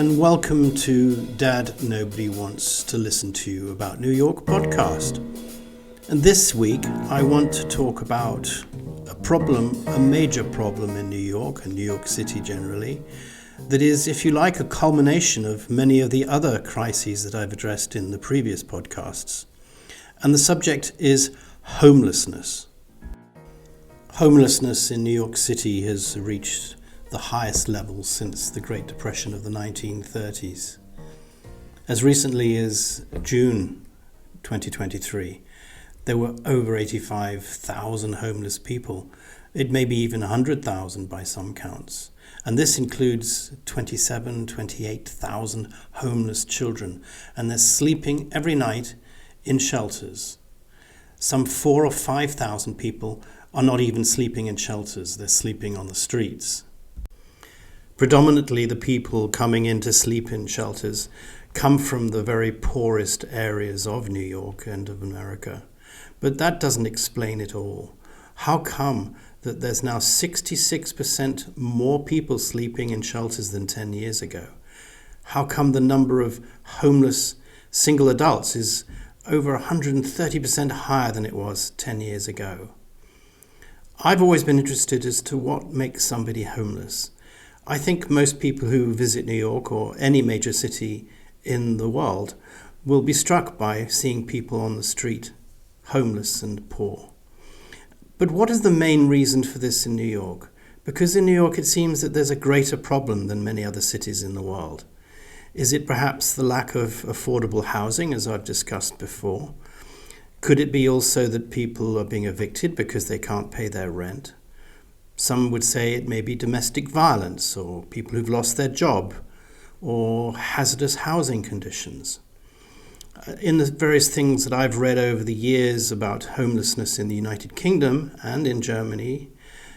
and welcome to Dad Nobody Wants to Listen to You About New York podcast. And this week I want to talk about a major problem in New York and New York City generally, that is, if you like, a culmination of many of the other crises that I've addressed in the previous podcasts. And the subject is homelessness. Homelessness in New York City has reached the highest levels since the Great Depression of the 1930s. As recently as June 2023, there were over 85,000 homeless people. It may be even 100,000 by some counts. And this includes 28,000 homeless children. And they're sleeping every night in shelters. Some 4,000 or 5,000 people are not even sleeping in shelters. They're sleeping on the streets. Predominantly, the people coming in to sleep in shelters come from the very poorest areas of New York and of America. But that doesn't explain it all. How come that there's now 66% more people sleeping in shelters than 10 years ago? How come the number of homeless single adults is over 130% higher than it was 10 years ago? I've always been interested as to what makes somebody homeless. I think most people who visit New York or any major city in the world will be struck by seeing people on the street, homeless and poor. But what is the main reason for this in New York? Because in New York it seems that there's a greater problem than many other cities in the world. Is it perhaps the lack of affordable housing, as I've discussed before? Could it be also that people are being evicted because they can't pay their rent? Some would say it may be domestic violence, or people who've lost their job, or hazardous housing conditions. In the various things that I've read over the years about homelessness in the United Kingdom and in Germany,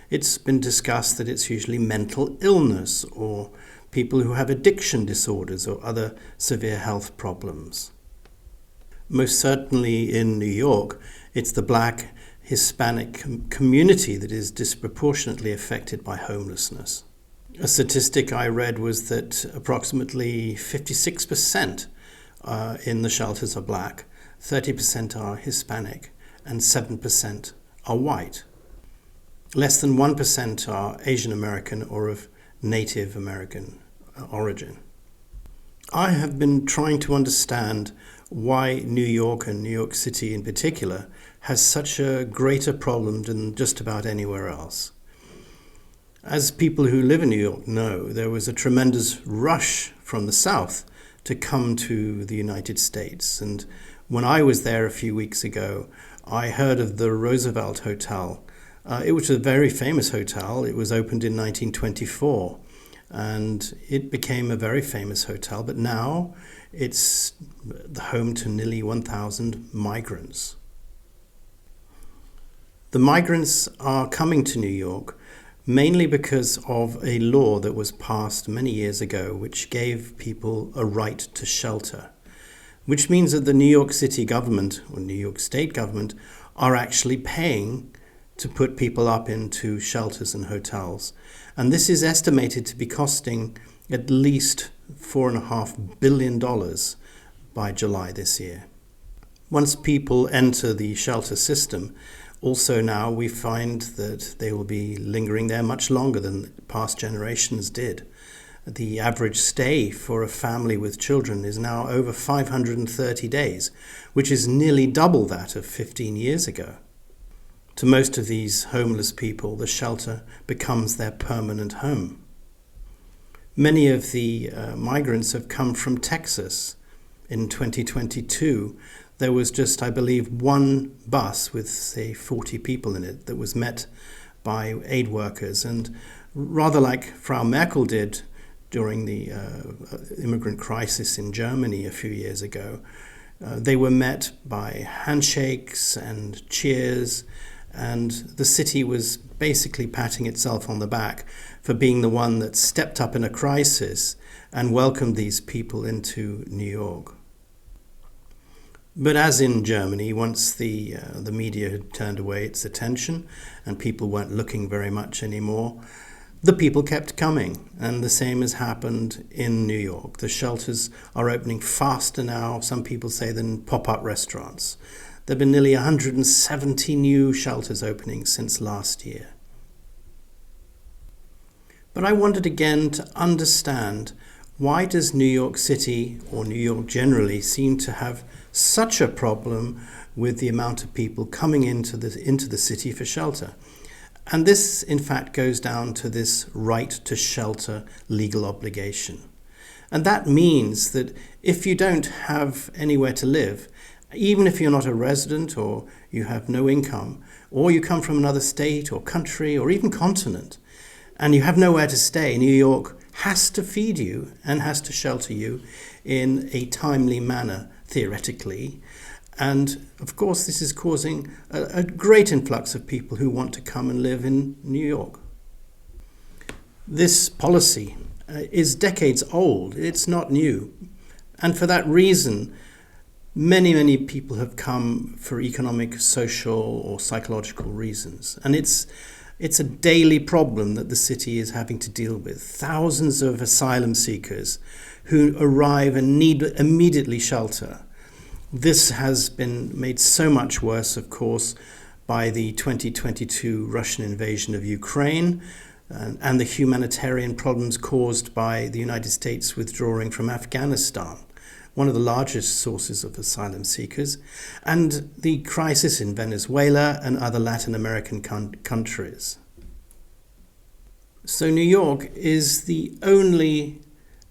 it's been discussed that it's usually mental illness or people who have addiction disorders or other severe health problems. Most certainly in New York, it's the Black Hispanic community that is disproportionately affected by homelessness. A statistic I read was that approximately 56% in the shelters are black, 30% are Hispanic, and 7% are white. Less than 1% are Asian American or of Native American origin. I have been trying to understand why New York and New York City in particular has such a greater problem than just about anywhere else. As people who live in New York know, there was a tremendous rush from the South to come to the United States. And when I was there a few weeks ago, I heard of the Roosevelt Hotel. It was a very famous hotel. It was opened in 1924. And it became a very famous hotel, but now it's the home to nearly 1,000 migrants. The migrants are coming to New York mainly because of a law that was passed many years ago which gave people a right to shelter, which means that the New York City government or New York State government are actually paying to put people up into shelters and hotels. And this is estimated to be costing at least $4.5 billion by July this year. Once people enter the shelter system, also now we find that they will be lingering there much longer than past generations did. The average stay for a family with children is now over 530 days, which is nearly double that of 15 years ago. To most of these homeless people, the shelter becomes their permanent home. Many of the migrants have come from Texas. In 2022, there was just, I believe, one bus with, say, 40 people in it that was met by aid workers. And rather like Frau Merkel did during the immigrant crisis in Germany a few years ago, they were met by handshakes and cheers. And the city was basically patting itself on the back for being the one that stepped up in a crisis and welcomed these people into New York. But as in Germany, once the media had turned away its attention and people weren't looking very much anymore, the people kept coming, and the same has happened in New York. The shelters are opening faster now, some people say, than pop-up restaurants. There have been nearly 170 new shelters opening since last year. But I wanted again to understand, why does New York City, or New York generally, seem to have such a problem with the amount of people coming into the city for shelter? And this, in fact, goes down to this right to shelter legal obligation. And that means that if you don't have anywhere to live, even if you're not a resident or you have no income, or you come from another state or country or even continent, and you have nowhere to stay, New York has to feed you and has to shelter you in a timely manner, theoretically. And of course, this is causing a great influx of people who want to come and live in New York. This policy is decades old. It's not new. And for that reason, many people have come for economic, social, or psychological reasons. And it's a daily problem that the city is having to deal with. Thousands of asylum seekers who arrive and need immediately shelter. This has been made so much worse, of course, by the 2022 Russian invasion of Ukraine and the humanitarian problems caused by the United States withdrawing from Afghanistan, one of the largest sources of asylum seekers, and the crisis in Venezuela and other Latin American countries. So New York is the only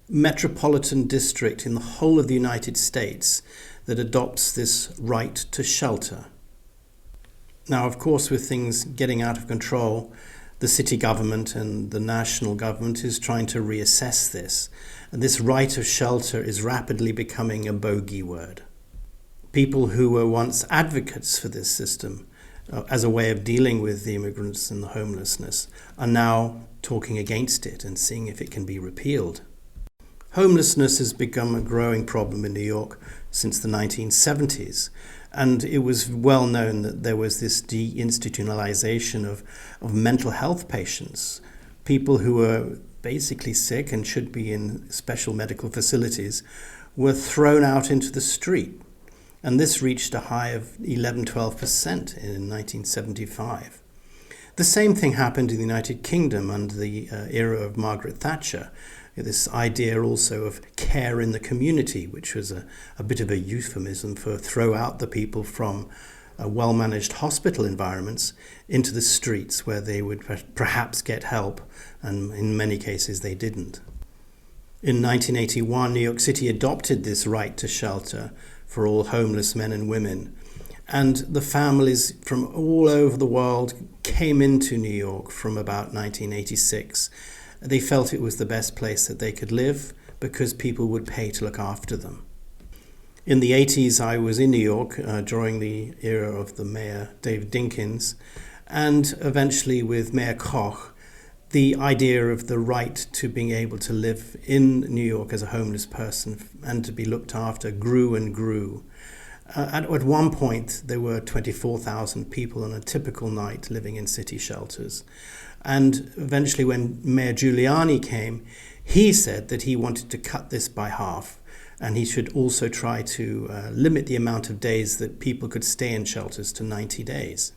metropolitan district in the whole of the United States that adopts this right to shelter. Now, of course, with things getting out of control, the city government and the national government is trying to reassess this. And this right of shelter is rapidly becoming a bogey word. People who were once advocates for this system as a way of dealing with the immigrants and the homelessness are now talking against it and seeing if it can be repealed. Homelessness has become a growing problem in New York since the 1970s, and it was well known that there was this deinstitutionalization of mental health patients, people who were basically sick and should be in special medical facilities, were thrown out into the street. And this reached a high of 11-12% in 1975. The same thing happened in the United Kingdom under the era of Margaret Thatcher. This idea also of care in the community, which was a bit of a euphemism for throw out the people from well-managed hospital environments into the streets where they would perhaps get help, and in many cases they didn't. In 1981, New York City adopted this right to shelter for all homeless men and women, and the families from all over the world came into New York from about 1986. They felt it was the best place that they could live because people would pay to look after them. In the 80s, I was in New York during the era of the Mayor David Dinkins, and eventually with Mayor Koch, the idea of the right to being able to live in New York as a homeless person and to be looked after grew and grew. At one point, there were 24,000 people on a typical night living in city shelters. And eventually when Mayor Giuliani came, he said that he wanted to cut this by half, and he should also try to limit the amount of days that people could stay in shelters to 90 days.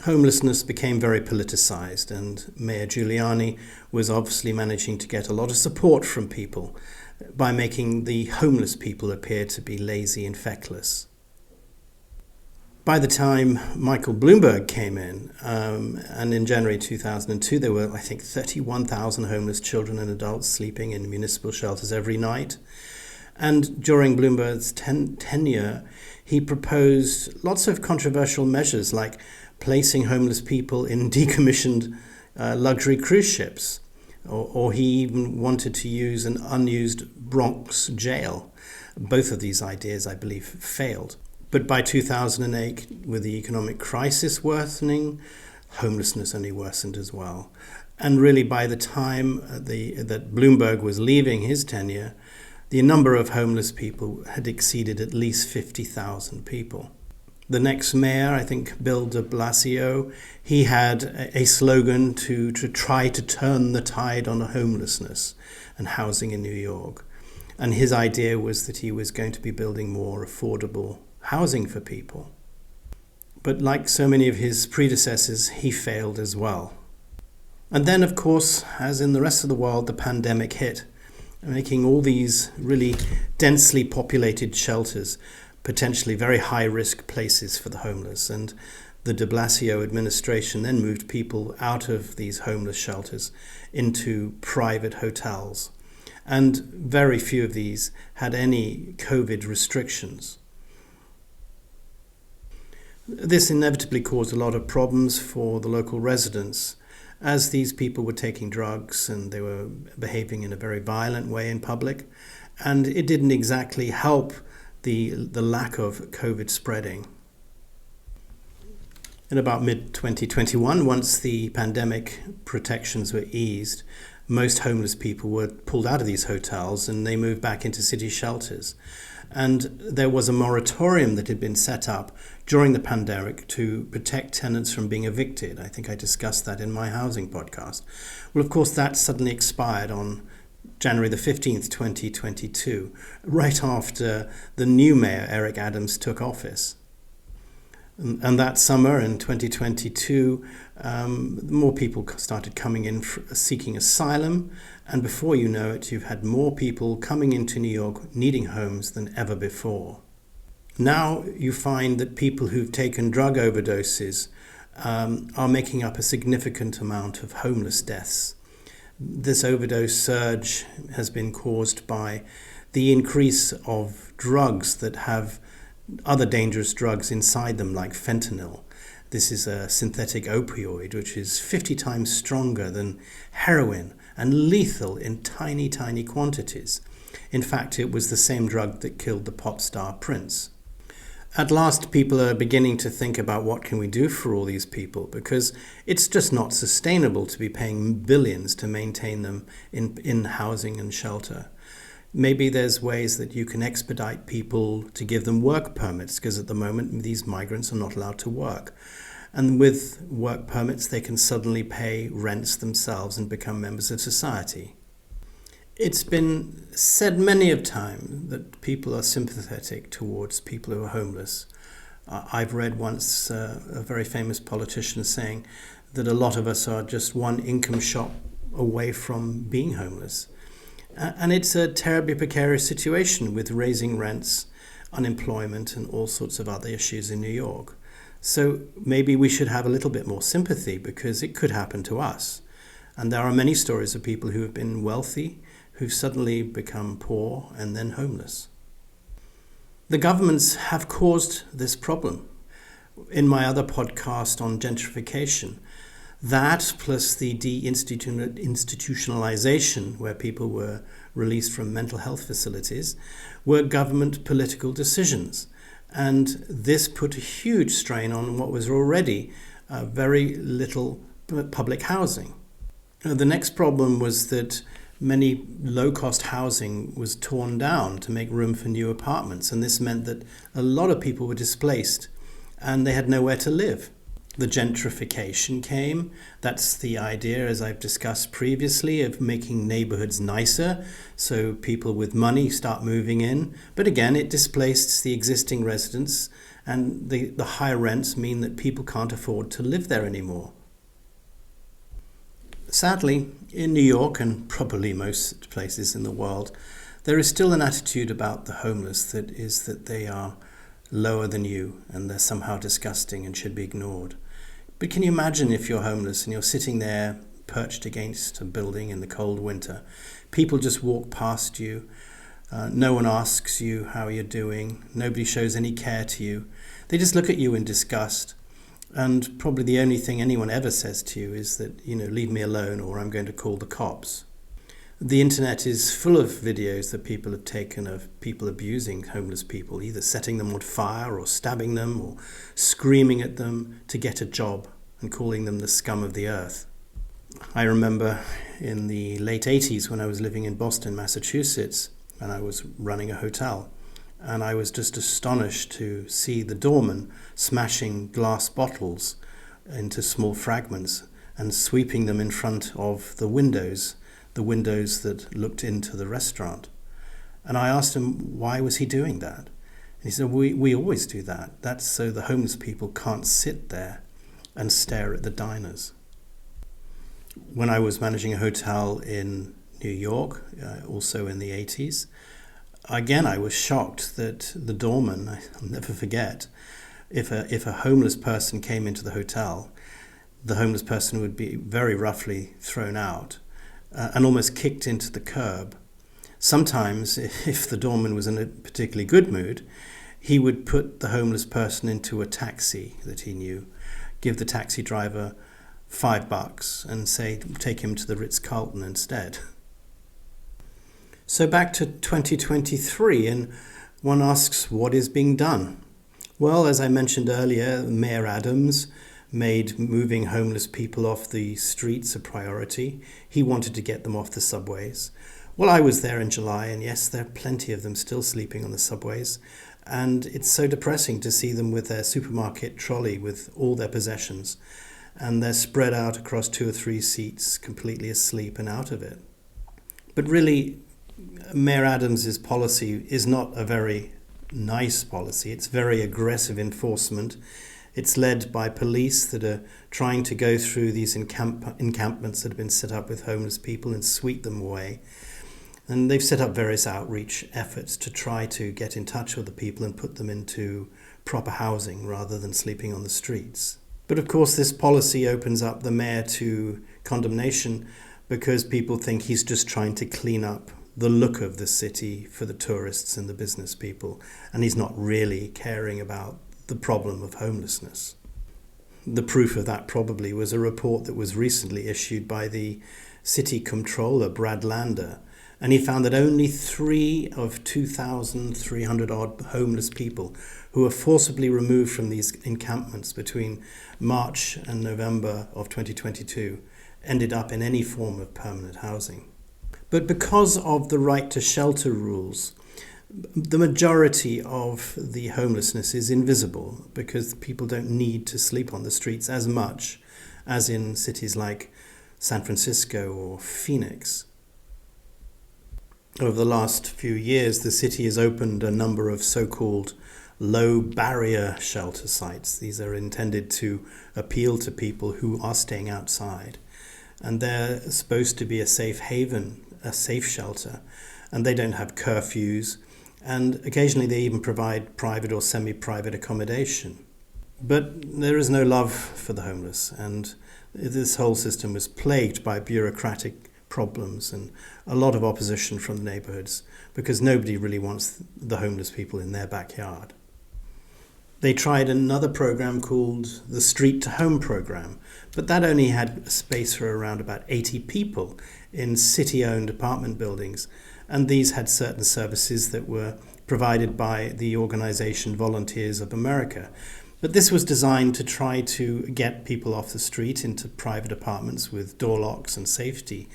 Homelessness became very politicized, and Mayor Giuliani was obviously managing to get a lot of support from people by making the homeless people appear to be lazy and feckless. By the time Michael Bloomberg came in, and in January 2002, there were, I think, 31,000 homeless children and adults sleeping in municipal shelters every night. And during Bloomberg's tenure, he proposed lots of controversial measures like placing homeless people in decommissioned luxury cruise ships, or he even wanted to use an unused Bronx jail. Both of these ideas, I believe, failed. But by 2008, with the economic crisis worsening, homelessness only worsened as well. And really, by the time that Bloomberg was leaving his tenure, the number of homeless people had exceeded at least 50,000 people. The next mayor, I think Bill de Blasio, he had a slogan to try to turn the tide on homelessness and housing in New York. And his idea was that he was going to be building more affordable housing for people. But like so many of his predecessors, he failed as well. And then, of course, as in the rest of the world, the pandemic hit, making all these really densely populated shelters potentially very high-risk places for the homeless. And the de Blasio administration then moved people out of these homeless shelters into private hotels. And very few of these had any COVID restrictions. This inevitably caused a lot of problems for the local residents, as these people were taking drugs and they were behaving in a very violent way in public. And it didn't exactly help the lack of COVID spreading. In about mid-2021, once the pandemic protections were eased, most homeless people were pulled out of these hotels and they moved back into city shelters. And there was a moratorium that had been set up during the pandemic to protect tenants from being evicted. I think I discussed that in my housing podcast. Well, of course, that suddenly expired on January the 15th, 2022, right after the new mayor, Eric Adams, took office. And that summer in 2022, more people started coming in seeking asylum. And before you know it, you've had more people coming into New York needing homes than ever before. Now you find that people who've taken drug overdoses are making up a significant amount of homeless deaths. This overdose surge has been caused by the increase of drugs that have other dangerous drugs inside them, like fentanyl. This is a synthetic opioid which is 50 times stronger than heroin and lethal in tiny, tiny quantities. In fact, it was the same drug that killed the pop star Prince. At last, people are beginning to think about what can we do for all these people, because it's just not sustainable to be paying billions to maintain them in housing and shelter. Maybe there's ways that you can expedite people to give them work permits, because at the moment these migrants are not allowed to work. And with work permits, they can suddenly pay rents themselves and become members of society. It's been said many a time that people are sympathetic towards people who are homeless. I've read once a very famous politician saying that a lot of us are just one income shot away from being homeless. And it's a terribly precarious situation with raising rents, unemployment, and all sorts of other issues in New York. So maybe we should have a little bit more sympathy, because it could happen to us. And there are many stories of people who have been wealthy, who've suddenly become poor and then homeless. The governments have caused this problem. In my other podcast on gentrification, that plus the deinstitutionalization, where people were released from mental health facilities, were government political decisions. And this put a huge strain on what was already very little public housing. The next problem was that many low-cost housing was torn down to make room for new apartments, and this meant that a lot of people were displaced and they had nowhere to live. The gentrification came. That's the idea, as I've discussed previously, of making neighborhoods nicer so people with money start moving in. But again, it displaced the existing residents, and the high rents mean that people can't afford to live there anymore. Sadly, in New York, and probably most places in the world, there is still an attitude about the homeless that is that they are lower than you and they're somehow disgusting and should be ignored. But can you imagine if you're homeless and you're sitting there perched against a building in the cold winter? People just walk past you. No one asks you how you're doing. Nobody shows any care to you. They just look at you in disgust. And probably the only thing anyone ever says to you is that, leave me alone or I'm going to call the cops. The internet is full of videos that people have taken of people abusing homeless people, either setting them on fire or stabbing them or screaming at them to get a job and calling them the scum of the earth. I remember in the late 80s when I was living in Boston, Massachusetts, and I was running a hotel. and I was just astonished to see the doorman smashing glass bottles into small fragments and sweeping them in front of the windows that looked into the restaurant. And I asked him, why was he doing that? And he said, we always do that. That's so the homeless people can't sit there and stare at the diners. When I was managing a hotel in New York, also in the 80s, again, I was shocked that the doorman, I'll never forget, if a homeless person came into the hotel, the homeless person would be very roughly thrown out and almost kicked into the curb. Sometimes, if the doorman was in a particularly good mood, he would put the homeless person into a taxi that he knew, give the taxi driver $5 and say, take him to the Ritz-Carlton instead. So back to 2023, and one asks, what is being done? Well, as I mentioned earlier, Mayor Adams made moving homeless people off the streets a priority. He wanted to get them off the subways. Well, I was there in July, and yes, there are plenty of them still sleeping on the subways. And it's so depressing to see them with their supermarket trolley with all their possessions. And they're spread out across 2 or 3 seats, completely asleep and out of it. But really, Mayor Adams' policy is not a very nice policy. It's very aggressive enforcement. It's led by police that are trying to go through these encampments that have been set up with homeless people and sweep them away. And they've set up various outreach efforts to try to get in touch with the people and put them into proper housing rather than sleeping on the streets. But of course, this policy opens up the mayor to condemnation because people think he's just trying to clean up the look of the city for the tourists and the business people, and he's not really caring about the problem of homelessness. The proof of that probably was a report that was recently issued by the city comptroller, Brad Lander, and he found that only 3 of 2,300 odd homeless people who were forcibly removed from these encampments between March and November of 2022 ended up in any form of permanent housing. But because of the right to shelter rules, the majority of the homelessness is invisible because people don't need to sleep on the streets as much as in cities like San Francisco or Phoenix. Over the last few years, the city has opened a number of so-called low-barrier shelter sites. These are intended to appeal to people who are staying outside. And they're supposed to be a safe haven, a safe shelter. And they don't have curfews. And occasionally they even provide private or semi-private accommodation. But there is no love for the homeless. And this whole system was plagued by bureaucratic problems and a lot of opposition from the neighborhoods because nobody really wants the homeless people in their backyard. They tried another program called the Street to Home program, but that only had space for around about 80 people in city-owned apartment buildings, and these had certain services that were provided by the organization Volunteers of America. But this was designed to try to get people off the street into private apartments with door locks and safety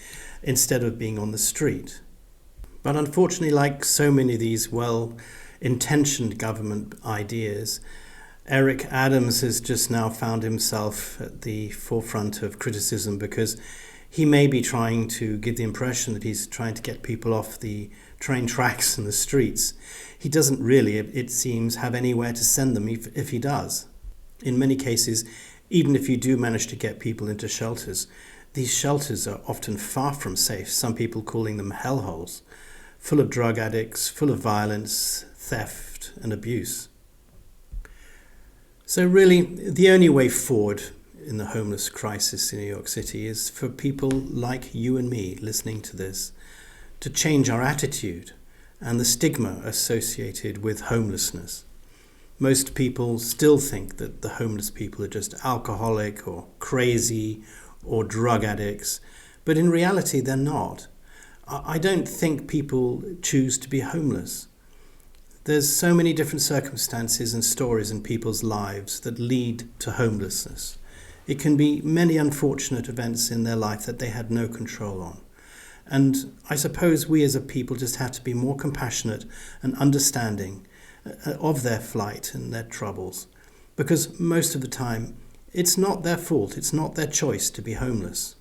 instead of being on the street. But unfortunately, like so many of these well-intentioned government ideas, Eric Adams has just now found himself at the forefront of criticism because he may be trying to give the impression that he's trying to get people off the train tracks and the streets. He doesn't really, it seems, have anywhere to send them if he does. In many cases, even if you do manage to get people into shelters, these shelters are often far from safe, some people calling them hellholes, full of drug addicts, full of violence, theft and abuse. So really, the only way forward in the homeless crisis in New York City is for people like you and me listening to this to change our attitude and the stigma associated with homelessness. Most people still think that the homeless people are just alcoholic or crazy or drug addicts, but in reality they're not. I don't think people choose to be homeless. There's so many different circumstances and stories in people's lives that lead to homelessness. It can be many unfortunate events in their life that they had no control on. And I suppose we as a people just have to be more compassionate and understanding of their flight and their troubles. Because most of the time, it's not their fault, it's not their choice to be homeless.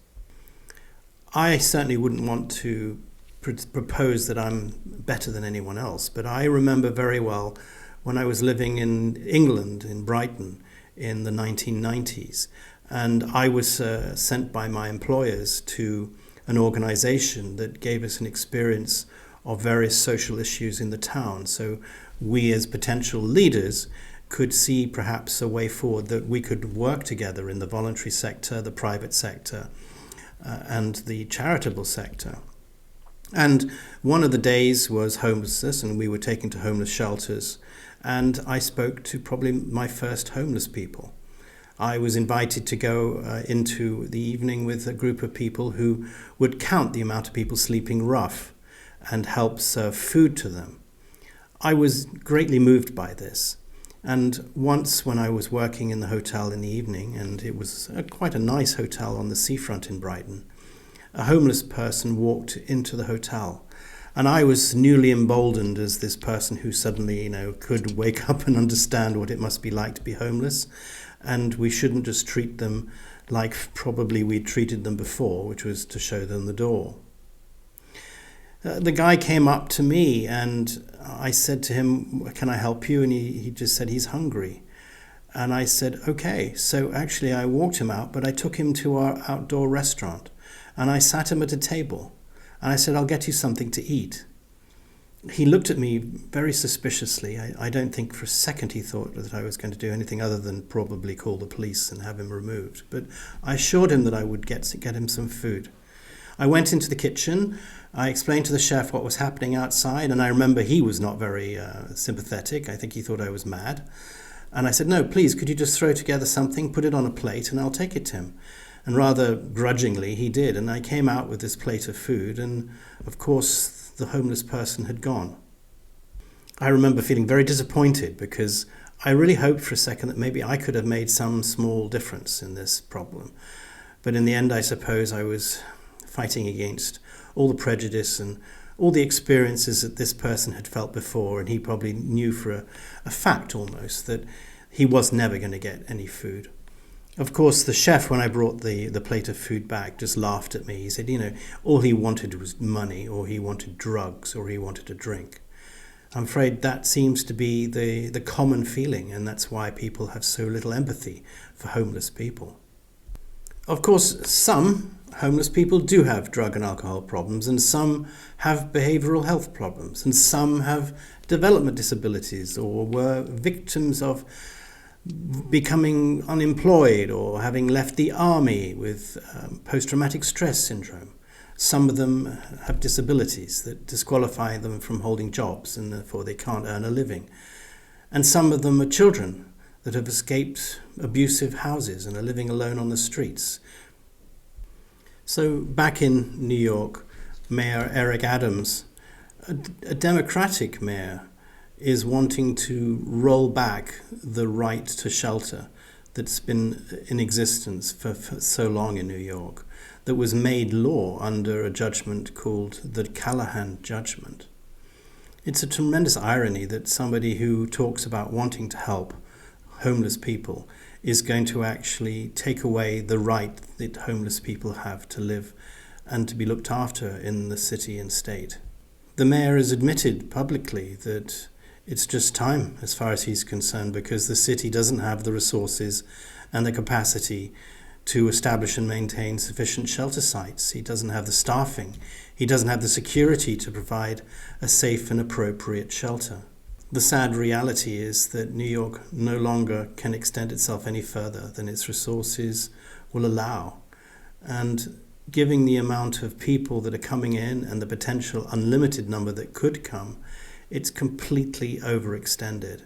I certainly wouldn't want to propose that I'm better than anyone else, but I remember very well when I was living in England, in Brighton, in the 1990s, and I was sent by my employers to an organisation that gave us an experience of various social issues in the town. So we as potential leaders could see perhaps a way forward that we could work together in the voluntary sector, the private sector, and the charitable sector. And one of the days was homelessness, and we were taken to homeless shelters, and I spoke to probably my first homeless people. I was invited to go into the evening with a group of people who would count the amount of people sleeping rough and help serve food to them. I was greatly moved by this. And once when I was working in the hotel in the evening, and it was quite a nice hotel on the seafront in Brighton, a homeless person walked into the hotel. And I was newly emboldened as this person who suddenly, could wake up and understand what it must be like to be homeless. And we shouldn't just treat them like probably we'd treated them before, which was to show them the door. The guy came up to me and I said to him, "Can I help you?" And he just said he's hungry. And I said, okay. So actually I walked him out, but I took him to our outdoor restaurant and I sat him at a table. And I said, "I'll get you something to eat." He looked at me very suspiciously. I don't think for a second he thought that I was going to do anything other than probably call the police and have him removed. But I assured him that I would get him some food. I went into the kitchen. I explained to the chef what was happening outside, and I remember he was not very sympathetic. I think he thought I was mad. And I said, "No, please, could you just throw together something, put it on a plate, and I'll take it to him." And rather grudgingly, he did. And I came out with this plate of food, and of course, the homeless person had gone. I remember feeling very disappointed because I really hoped for a second that maybe I could have made some small difference in this problem. But in the end, I suppose I was fighting against all the prejudice and all the experiences that this person had felt before, and he probably knew for a fact almost that he was never going to get any food. Of course, the chef, when I brought the plate of food back, just laughed at me. He said, all he wanted was money, or he wanted drugs, or he wanted a drink. I'm afraid that seems to be the common feeling, and that's why people have so little empathy for homeless people. Of course, some homeless people do have drug and alcohol problems, and some have behavioural health problems, and some have development disabilities, or were victims of becoming unemployed or having left the army with post-traumatic stress syndrome. Some of them have disabilities that disqualify them from holding jobs and therefore they can't earn a living. And some of them are children that have escaped abusive houses and are living alone on the streets. So back in New York, Mayor Eric Adams, a Democratic mayor, is wanting to roll back the right to shelter that's been in existence for so long in New York, that was made law under a judgment called the Callahan Judgment. It's a tremendous irony that somebody who talks about wanting to help homeless people is going to actually take away the right that homeless people have to live and to be looked after in the city and state. The mayor has admitted publicly that it's just time, as far as he's concerned, because the city doesn't have the resources and the capacity to establish and maintain sufficient shelter sites. He doesn't have the staffing. He doesn't have the security to provide a safe and appropriate shelter. The sad reality is that New York no longer can extend itself any further than its resources will allow. And given the amount of people that are coming in and the potential unlimited number that could come, it's completely overextended.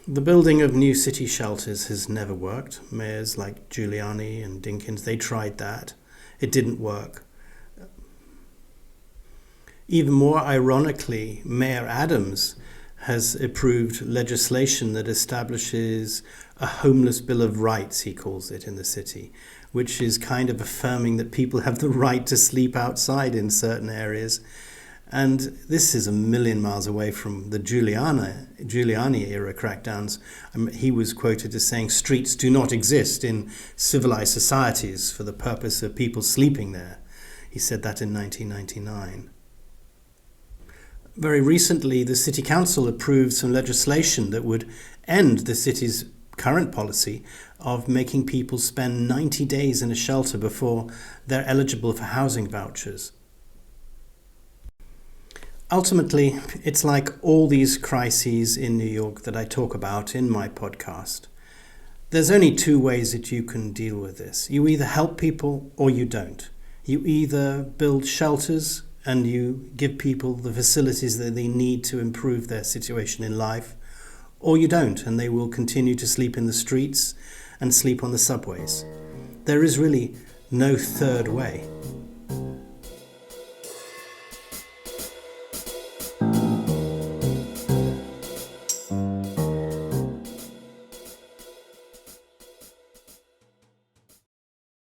The building of new city shelters has never worked. Mayors like Giuliani and Dinkins, they tried that. It didn't work. Even more ironically, Mayor Adams has approved legislation that establishes a homeless bill of rights, he calls it, in the city, which is kind of affirming that people have the right to sleep outside in certain areas. And this is a million miles away from the Giuliani era crackdowns. He was quoted as saying streets do not exist in civilized societies for the purpose of people sleeping there. He said that in 1999. Very recently, the City Council approved some legislation that would end the city's current policy of making people spend 90 days in a shelter before they're eligible for housing vouchers. Ultimately, it's like all these crises in New York that I talk about in my podcast. There's only two ways that you can deal with this. You either help people or you don't. You either build shelters and you give people the facilities that they need to improve their situation in life, or you don't, and they will continue to sleep in the streets and sleep on the subways. There is really no third way.